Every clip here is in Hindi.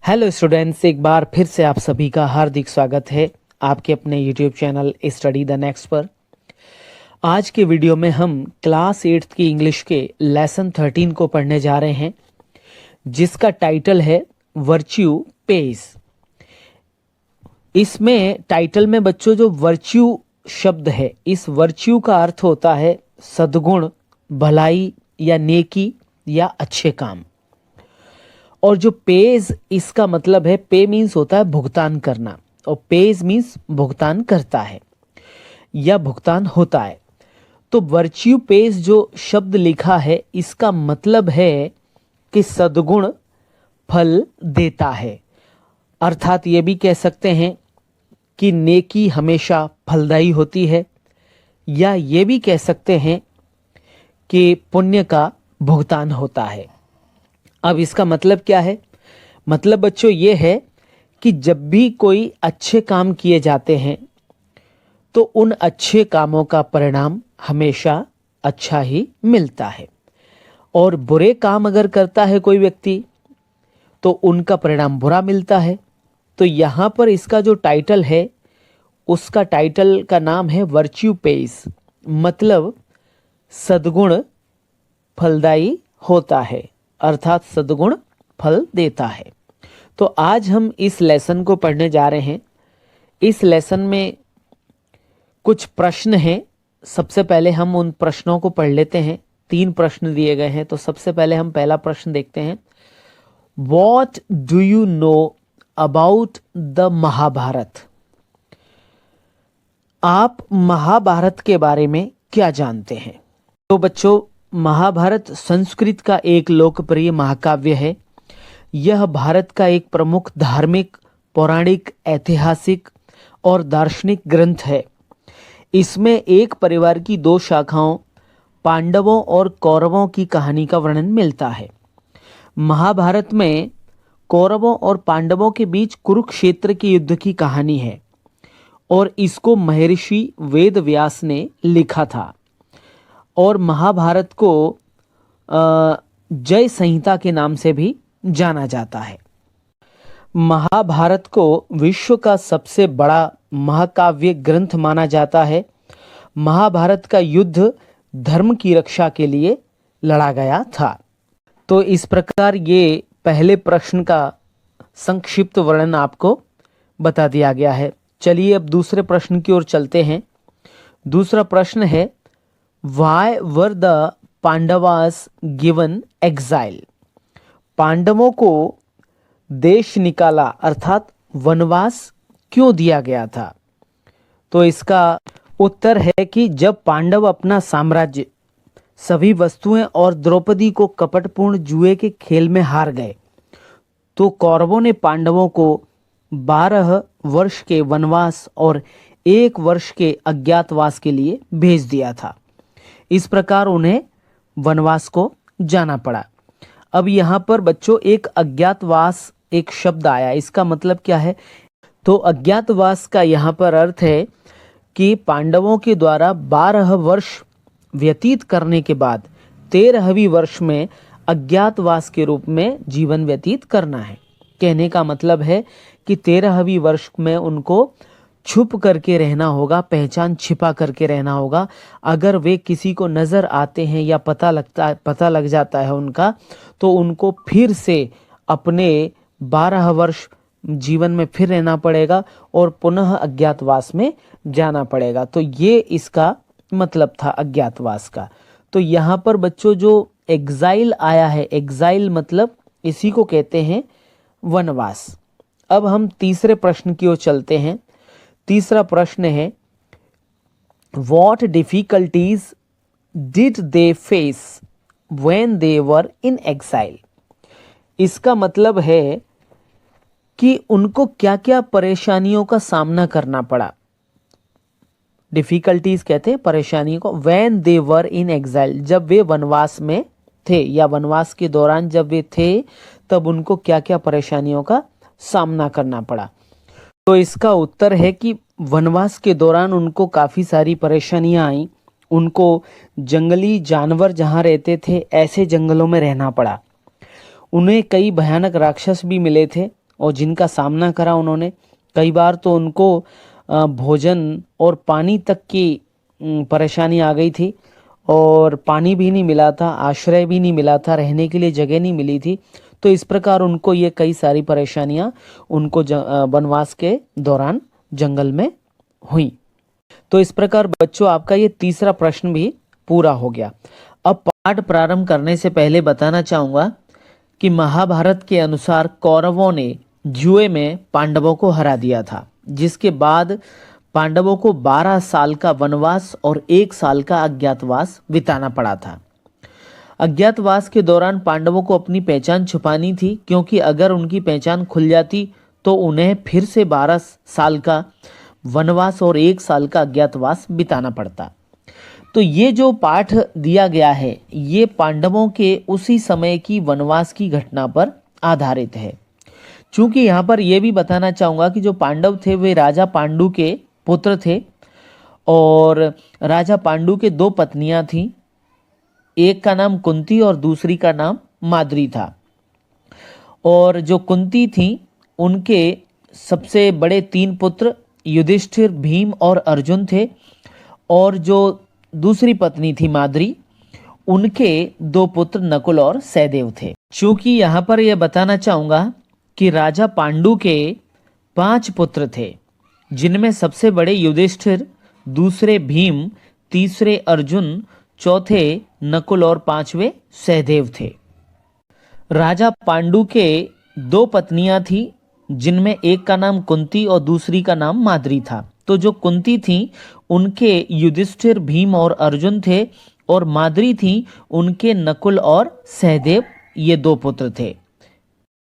हेलो स्टूडेंट्स, एक बार फिर से आप सभी का हार्दिक स्वागत है आपके अपने YouTube channel study the next पर। आज के वीडियो में हम क्लास 8th की इंग्लिश के लेसन 13 को पढ़ने जा रहे हैं, जिसका टाइटल है वर्च्यू पेज। इसमें टाइटल में बच्चों जो वर्च्यू शब्द है, इस वर्च्यू का अर्थ होता है सद्गुण, भलाई या नेकी या अच्छे काम। और जो पेज, इसका मतलब है, पे मीन्स होता है भुगतान करना और पेज मीन्स भुगतान करता है या भुगतान होता है। तो वर्च्यू पेज जो शब्द लिखा है, इसका मतलब है कि सद्गुण फल देता है। अर्थात ये भी कह सकते हैं कि नेकी हमेशा फलदायी होती है, या ये भी कह सकते हैं कि पुण्य का भुगतान होता है। अब इसका मतलब क्या है? मतलब बच्चों ये है कि जब भी कोई अच्छे काम किए जाते हैं तो उन अच्छे कामों का परिणाम हमेशा अच्छा ही मिलता है, और बुरे काम अगर करता है कोई व्यक्ति तो उनका परिणाम बुरा मिलता है। तो यहाँ पर इसका जो टाइटल है, उसका टाइटल का नाम है वर्च्यू पेज, मतलब सद्गुण फलदायी होता है, अर्थात सद्गुण फल देता है। तो आज हम इस लेसन को पढ़ने जा रहे हैं। इस लेसन में कुछ प्रश्न हैं। सबसे पहले हम उन प्रश्नों को पढ़ लेते हैं। 3 प्रश्न दिए गए हैं, तो सबसे पहले हम पहला प्रश्न देखते हैं। What do you know about the Mahabharat? आप महाभारत के बारे में क्या जानते हैं? तो बच्चों, महाभारत संस्कृत का एक लोकप्रिय महाकाव्य है। यह भारत का एक प्रमुख धार्मिक, पौराणिक, ऐतिहासिक और दार्शनिक ग्रंथ है। इसमें एक परिवार की 2 शाखाओं, पांडवों और कौरवों की कहानी का वर्णन मिलता है। महाभारत में कौरवों और पांडवों के बीच कुरुक्षेत्र के युद्ध की कहानी है, और इसको महर्षि वेद व्यास ने लिखा था। और महाभारत को जय संहिता के नाम से भी जाना जाता है। महाभारत को विश्व का सबसे बड़ा महाकाव्य ग्रंथ माना जाता है। महाभारत का युद्ध धर्म की रक्षा के लिए लड़ा गया था। तो इस प्रकार ये पहले प्रश्न का संक्षिप्त वर्णन आपको बता दिया गया है। चलिए अब दूसरे प्रश्न की ओर चलते हैं। दूसरा प्रश्न है, Why were the Pandavas given exile? पांडवों को देश निकाला अर्थात वनवास क्यों दिया गया था? तो इसका उत्तर है कि जब पांडव अपना साम्राज्य, सभी वस्तुएं और द्रौपदी को कपटपूर्ण जुए के खेल में हार गए, तो कौरवों ने पांडवों को 12 वर्ष के वनवास और 1 वर्ष के अज्ञातवास के लिए भेज दिया था। इस प्रकार उन्हें वनवास को जाना पड़ा। अब यहाँ पर बच्चों एक अज्ञातवास एक शब्द आया, इसका मतलब क्या है? तो अज्ञातवास का यहाँ पर अर्थ है कि पांडवों के द्वारा 12 वर्ष व्यतीत करने के बाद 13वीं वर्ष में अज्ञातवास के रूप में जीवन व्यतीत करना है। कहने का मतलब है कि 13वीं वर्ष में उनको छुप करके रहना होगा, पहचान छिपा करके रहना होगा। अगर वे किसी को नज़र आते हैं या पता लग जाता है उनका, तो उनको फिर से अपने 12 वर्ष जीवन में फिर रहना पड़ेगा और पुनः अज्ञातवास में जाना पड़ेगा। तो ये इसका मतलब था अज्ञातवास का। तो यहाँ पर बच्चों जो एग्जाइल आया है, एग्जाइल मतलब इसी को कहते हैं वनवास। अब हम तीसरे प्रश्न की ओर चलते हैं। तीसरा प्रश्न है, What difficulties did they face when they were in exile? इसका मतलब है कि उनको क्या क्या परेशानियों का सामना करना पड़ा। डिफिकल्टीज कहते हैं परेशानियों को। When they were in exile, जब वे वनवास में थे या वनवास के दौरान जब वे थे, तब उनको क्या क्या परेशानियों का सामना करना पड़ा। तो इसका उत्तर है कि वनवास के दौरान उनको काफ़ी सारी परेशानियां आईं। उनको जंगली जानवर जहां रहते थे, ऐसे जंगलों में रहना पड़ा। उन्हें कई भयानक राक्षस भी मिले थे। और जिनका सामना करा उन्होंने। कई बार तो उनको भोजन और पानी तक की परेशानी आ गई थी, और पानी भी नहीं मिला था, आश्रय भी नहीं मिला था, रहने के लिए जगह नहीं मिली थी। तो इस प्रकार उनको ये कई सारी परेशानियां उनको वनवास के दौरान जंगल में हुई। तो इस प्रकार बच्चों आपका ये तीसरा प्रश्न भी पूरा हो गया। अब पाठ प्रारंभ करने से पहले बताना चाहूंगा कि महाभारत के अनुसार कौरवों ने जुए में पांडवों को हरा दिया था, जिसके बाद पांडवों को 12 साल का वनवास और 1 साल का अज्ञातवास बिताना पड़ा था। अज्ञातवास के दौरान पांडवों को अपनी पहचान छुपानी थी, क्योंकि अगर उनकी पहचान खुल जाती तो उन्हें फिर से 12 साल का वनवास और 1 साल का अज्ञातवास बिताना पड़ता। तो ये जो पाठ दिया गया है ये पांडवों के उसी समय की वनवास की घटना पर आधारित है। चूंकि यहाँ पर यह भी बताना चाहूँगा कि जो पांडव थे वे राजा पांडु के पुत्र थे, और राजा पांडु के 2 पत्नियां थीं। एक का नाम कुंती और दूसरी का नाम माद्री था। और जो कुंती थीं उनके सबसे बड़े 3 पुत्र युधिष्ठिर, भीम और अर्जुन थे, और जो दूसरी पत्नी थी माद्री, उनके 2 पुत्र नकुल और सहदेव थे। चूंकि यहाँ पर यह बताना चाहूँगा कि राजा पांडु के 5 पुत्र थे, जिनमें सबसे बड़े युधिष्ठिर, दूसरे भीम, तीसरे अर्जुन, चौथे नकुल और 5वें सहदेव थे। राजा पांडु के 2 पत्नियां थी, जिनमें एक का नाम कुंती और दूसरी का नाम माद्री था। तो जो कुंती थी उनके युधिष्ठिर, भीम और अर्जुन थे, और माद्री थी उनके नकुल और सहदेव, ये 2 पुत्र थे।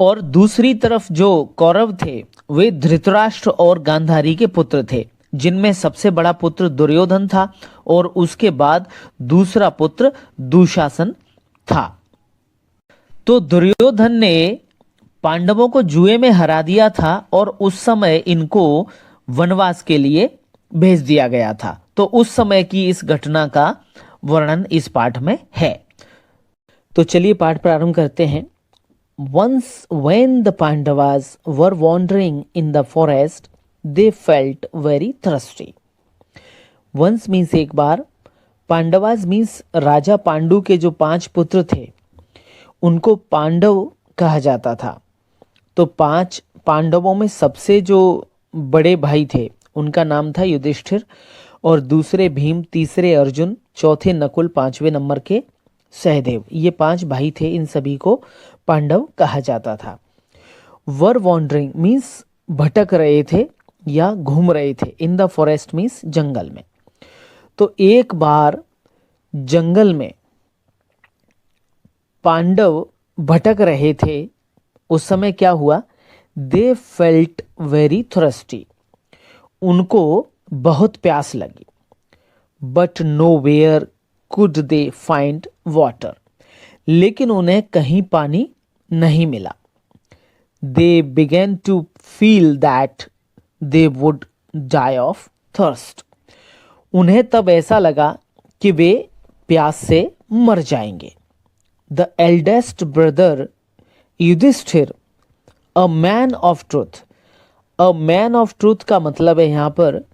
और दूसरी तरफ जो कौरव थे वे धृतराष्ट्र और गांधारी के पुत्र थे, जिनमें सबसे बड़ा पुत्र दुर्योधन था और उसके बाद दूसरा पुत्र दुशासन था। तो दुर्योधन ने पांडवों को जुए में हरा दिया था और उस समय इनको वनवास के लिए भेज दिया गया था। तो उस समय की इस घटना का वर्णन इस पाठ में है। तो चलिए पाठ प्रारंभ करते हैं। Once when the Pandavas were wandering in the forest, they felt very thirsty. Once means एक बार, पांडवास means राजा पांडु के जो 5 पुत्र थे उनको पांडव कहा जाता था। तो 5 पांडवों में सबसे जो बड़े भाई थे उनका नाम था युधिष्ठिर, और दूसरे भीम, तीसरे अर्जुन, चौथे नकुल, 5वें नंबर के सहदेव। ये 5 भाई थे, इन सभी को पांडव कहा जाता था। वर वॉन्डरिंग मीन्स भटक रहे थे या घूम रहे थे। इन द फॉरेस्ट मीन्स जंगल में। तो एक बार जंगल में पांडव भटक रहे थे, उस समय क्या हुआ? दे फेल्ट वेरी थर्स्टी, उनको बहुत प्यास लगी। But nowhere could they find water, लेकिन उन्हें कहीं पानी नहीं मिला। They began to feel that they would die of thirst, उन्हें तब ऐसा लगा कि वे प्यास से मर जाएंगे। The eldest brother Yudhishthira, a man of truth. A man of truth का मतलब है यहाँ पर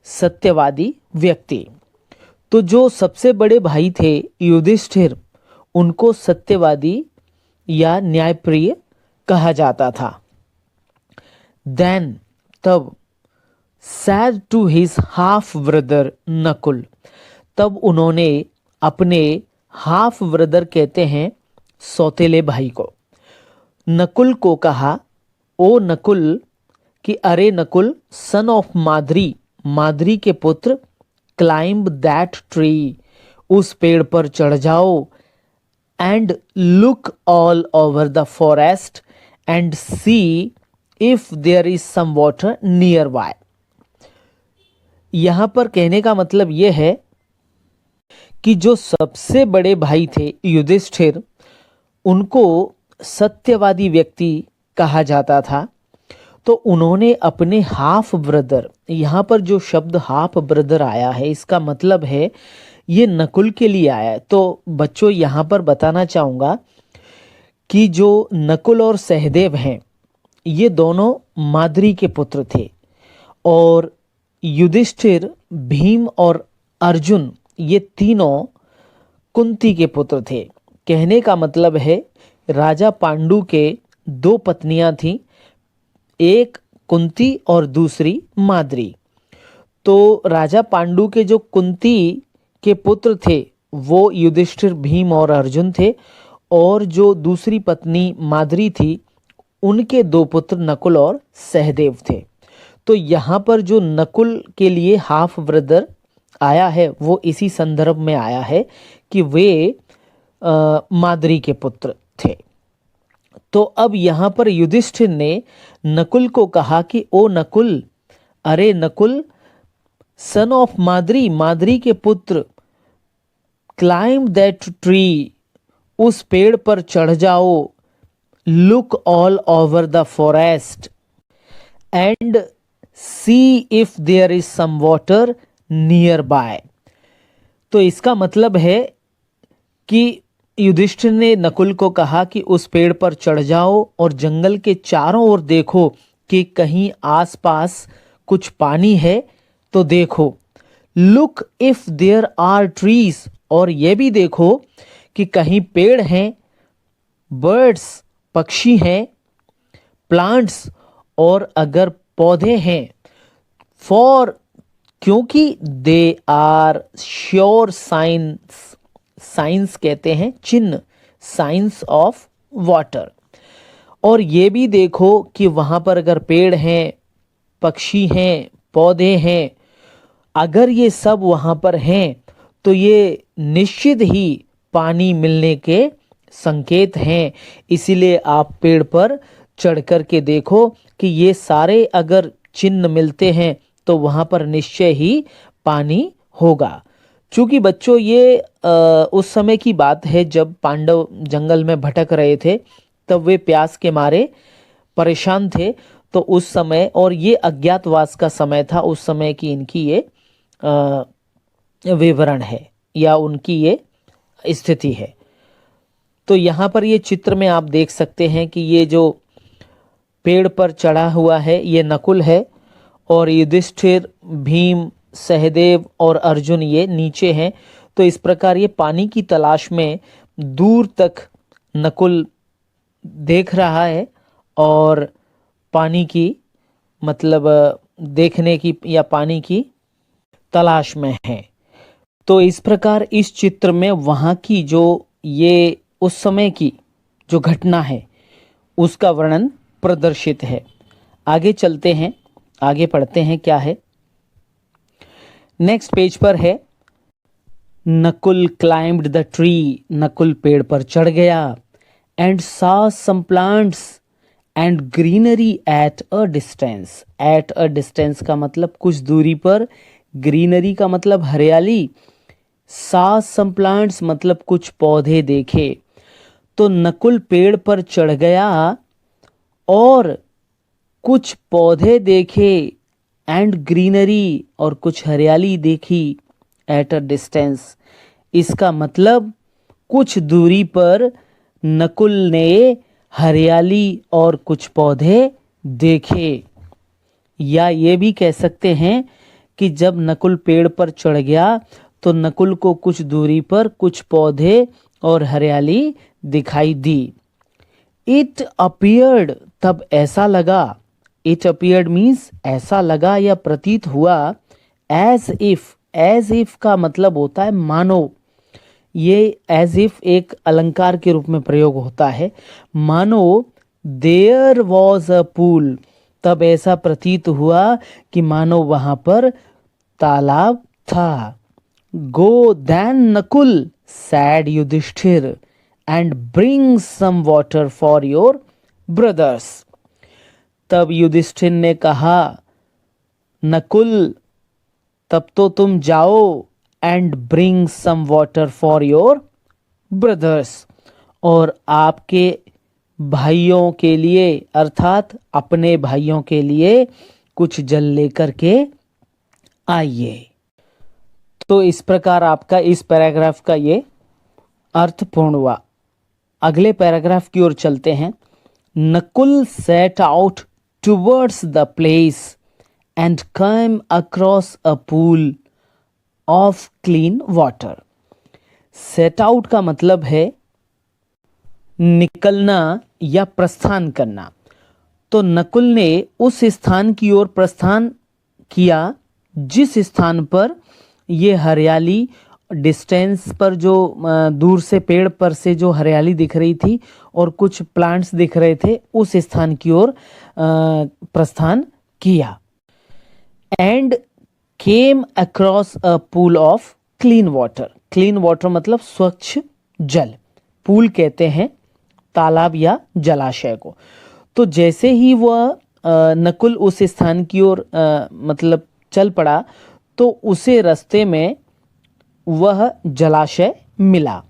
सत्यवादी व्यक्ति। तो जो सबसे बड़े भाई थे युधिष्ठिर, उनको सत्यवादी या न्यायप्रिय कहा जाता था। देन तब said to his half brother Nakul, तब उन्होंने अपने हाफ ब्रदर कहते हैं सौतेले भाई को, नकुल को कहा, ओ नकुल, कि अरे नकुल, सन ऑफ माद्री, माद्री के पुत्र, क्लाइंब दैट ट्री, उस पेड़ पर चढ़ जाओ, and look all over the forest and see if there is some water nearby. यहां पर कहने का मतलब यह है कि जो सबसे बड़े भाई थे युधिष्ठिर, उनको सत्यवादी व्यक्ति कहा जाता था। तो उन्होंने अपने हाफ ब्रदर, यहाँ पर जो शब्द हाफ ब्रदर आया है इसका मतलब है ये नकुल के लिए आया है। तो बच्चों यहाँ पर बताना चाहूँगा कि जो नकुल और सहदेव हैं ये दोनों माद्री के पुत्र थे और युधिष्ठिर, भीम और अर्जुन ये तीनों कुंती के पुत्र थे। कहने का मतलब है राजा पांडु के दो पत्नियां थीं, एक कुंती और दूसरी माद्री। तो राजा पांडु के जो कुंती के पुत्र थे वो युधिष्ठिर, भीम और अर्जुन थे और जो दूसरी पत्नी माद्री थी उनके दो पुत्र नकुल और सहदेव थे। तो यहाँ पर जो नकुल के लिए हाफ ब्रदर आया है वो इसी संदर्भ में आया है कि वे माद्री के पुत्र थे। तो अब यहाँ पर युधिष्ठिर ने नकुल को कहा कि ओ नकुल, अरे नकुल, सन ऑफ माद्री, माद्री के पुत्र, क्लाइंब दैट ट्री, उस पेड़ पर चढ़ जाओ, look all over the forest and see if there is some water nearby. तो इसका मतलब है कि युधिष्ठिर ने नकुल को कहा कि उस पेड़ पर चढ़ जाओ और जंगल के चारों ओर देखो कि कहीं आसपास कुछ पानी है तो देखो। Look if there are trees, और ये भी देखो कि कहीं पेड़ हैं, बर्ड्स, पक्षी हैं, प्लांट्स, और अगर पौधे हैं, फॉर, क्योंकि they are sure signs, signs कहते हैं चिन्ह, साइंस ऑफ वाटर। और ये भी देखो कि वहां पर अगर पेड़ हैं, पक्षी हैं, पौधे हैं, अगर ये सब वहां पर हैं तो ये निश्चित ही पानी मिलने के संकेत हैं। इसीलिए आप पेड़ पर चढ़ कर के देखो कि ये सारे अगर चिन्ह मिलते हैं तो वहां पर निश्चय ही पानी होगा। चूंकि बच्चों ये उस समय की बात है जब पांडव जंगल में भटक रहे थे, तब वे प्यास के मारे परेशान थे। तो उस समय, और ये अज्ञातवास का समय था, उस समय की इनकी ये विवरण है या उनकी ये स्थिति है। तो यहाँ पर ये चित्र में आप देख सकते हैं कि ये जो पेड़ पर चढ़ा हुआ है ये नकुल है और युधिष्ठिर, भीम, सहदेव और अर्जुन ये नीचे हैं। तो इस प्रकार ये पानी की तलाश में दूर तक नकुल देख रहा है और पानी की मतलब देखने की या पानी की तलाश में है। तो इस प्रकार इस चित्र में वहाँ की जो ये उस समय की जो घटना है उसका वर्णन प्रदर्शित है। आगे चलते हैं, आगे पढ़ते हैं क्या है। नेक्स्ट पेज पर है, Nakul climbed the tree, Nakul पेड़ पर चढ़ गया, and saw some plants and greenery at a distance। at a distance का मतलब कुछ दूरी पर, ग्रीनरी का मतलब हरियाली, saw some plants मतलब कुछ पौधे देखे। तो नकुल पेड़ पर चढ़ गया और कुछ पौधे देखे, एंड ग्रीनरी और कुछ हरियाली देखी, एट अ डिस्टेंस। इसका मतलब कुछ दूरी पर नकुल ने हरियाली और कुछ पौधे देखे। या ये भी कह सकते हैं कि जब नकुल पेड़ पर चढ़ गया तो नकुल को कुछ दूरी पर कुछ पौधे और हरियाली दिखाई दी। इट अपीयर्ड, तब ऐसा लगा, इट अपीयर्ड मीन्स ऐसा लगा या प्रतीत हुआ, एज इफ का मतलब होता है मानो। ये एज इफ एक अलंकार के रूप में प्रयोग होता है, मानो देयर वॉज अ पूल, तब ऐसा प्रतीत हुआ कि मानो वहां पर तालाब था। Go then Nakul, said Yudhishthira, and bring some water for your brothers. तब युधिष्ठिर ने कहा, नकुल तब तो तुम जाओ, and bring some water for your brothers, और आपके भाइयों के लिए अर्थात अपने भाइयों के लिए कुछ जल लेकर के आइए। तो इस प्रकार आपका इस पैराग्राफ का ये अर्थ पूर्ण हुआ। अगले पैराग्राफ की ओर चलते हैं। Nakul set out towards the place and came across a pool of clean water. Set out का मतलब है निकलना या प्रस्थान करना। तो नकुल ने उस स्थान की ओर प्रस्थान किया जिस स्थान पर ये हरियाली, डिस्टेंस पर जो दूर से पेड़ पर से जो हरियाली दिख रही थी और कुछ प्लांट्स दिख रहे थे, उस स्थान की ओर प्रस्थान किया। And came across a pool of clean water. Clean water मतलब स्वच्छ जल। पूल कहते हैं तालाब या जलाशय को। तो जैसे ही वह नकुल उस स्थान की ओर मतलब चल पड़ा तो उसे रास्ते में वह जलाशय मिला।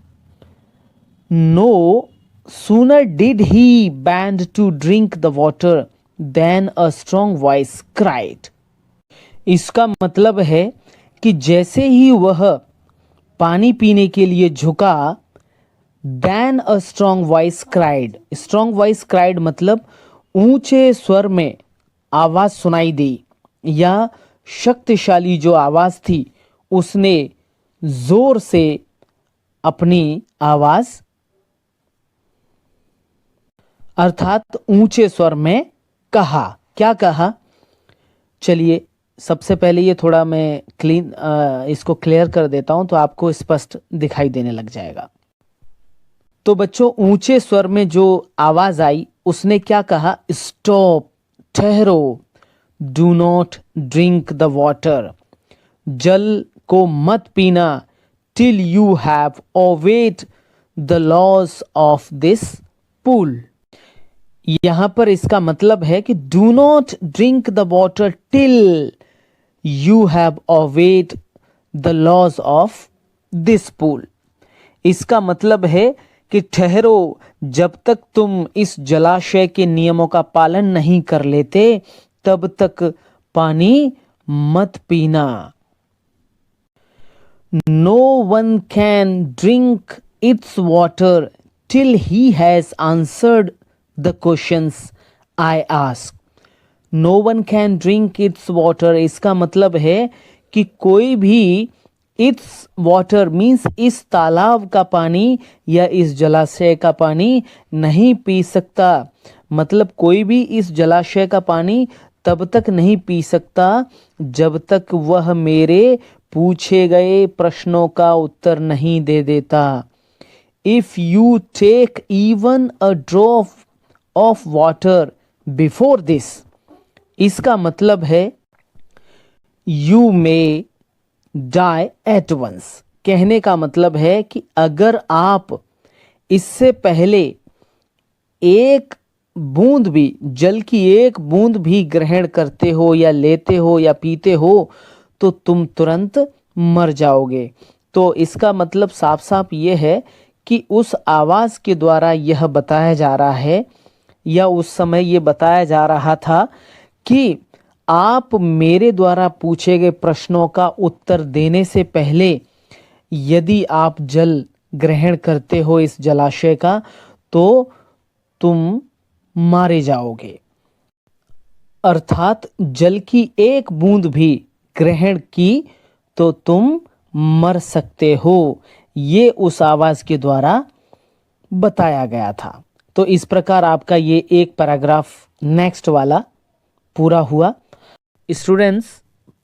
No sooner did he bend to drink the water than a strong voice cried. इसका मतलब है कि जैसे ही वह पानी पीने के लिए झुका, then a strong voice cried. Strong voice cried मतलब ऊंचे स्वर में आवाज सुनाई दी या शक्तिशाली जो आवाज थी उसने जोर से अपनी आवाज अर्थात ऊंचे स्वर में कहा। क्या कहा? चलिए सबसे पहले ये थोड़ा मैं इसको क्लियर कर देता हूं तो आपको स्पष्ट दिखाई देने लग जाएगा। तो बच्चों, ऊंचे स्वर में जो आवाज आई उसने क्या कहा? स्टॉप, ठहरो, do not drink the water, जल को मत पीना, till you have owed the laws of this pool. यहां पर इसका मतलब है कि do not drink the water till you have owed the laws of this pool. इसका मतलब है कि ठहरो, जब तक तुम इस जलाशय के नियमों का पालन नहीं कर लेते तब तक पानी मत पीना। No one can drink its water till he has answered the questions I ask. No one can drink its water, इसका मतलब है कि कोई भी इट्स वाटर मीन्स इस तालाब का पानी या इस जलाशय का पानी नहीं पी सकता। मतलब कोई भी इस जलाशय का पानी तब तक नहीं पी सकता जब तक वह मेरे पूछे गए प्रश्नों का उत्तर नहीं दे देता। If you take even a drop of water before this, इसका मतलब है you may die at once. कहने का मतलब है कि अगर आप इससे पहले एक बूंद भी, जल की एक बूंद भी ग्रहण करते हो या लेते हो या पीते हो तो तुम तुरंत मर जाओगे। तो इसका मतलब साफ साफ ये है कि उस आवाज के द्वारा यह बताया जा रहा है या उस समय ये बताया जा रहा था कि आप मेरे द्वारा पूछे गए प्रश्नों का उत्तर देने से पहले यदि आप जल ग्रहण करते हो इस जलाशय का तो तुम मारे जाओगे। अर्थात जल की एक बूंद भी ग्रहण की तो तुम मर सकते हो। ये उस आवाज के द्वारा बताया गया था। तो इस प्रकार आपका ये एक पैराग्राफ नेक्स्ट वाला पूरा हुआ। स्टूडेंट्स,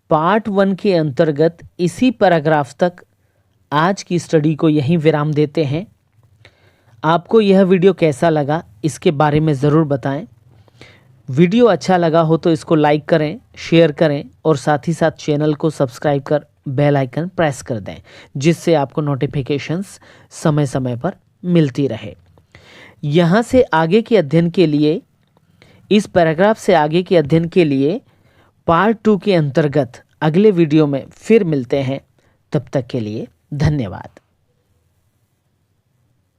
पार्ट 1 के अंतर्गत इसी पैराग्राफ तक आज की स्टडी को यहीं विराम देते हैं। आपको यह वीडियो कैसा लगा इसके बारे में ज़रूर बताएं। वीडियो अच्छा लगा हो तो इसको लाइक करें, शेयर करें और साथ ही साथ चैनल को सब्सक्राइब कर बेल आइकन प्रेस कर दें, जिससे आपको नोटिफिकेशंस समय समय पर मिलती रहे। यहाँ से आगे के अध्ययन के लिए, इस पैराग्राफ से आगे के अध्ययन के लिए पार्ट 2 के अंतर्गत अगले वीडियो में फिर मिलते हैं। तब तक के लिए धन्यवाद।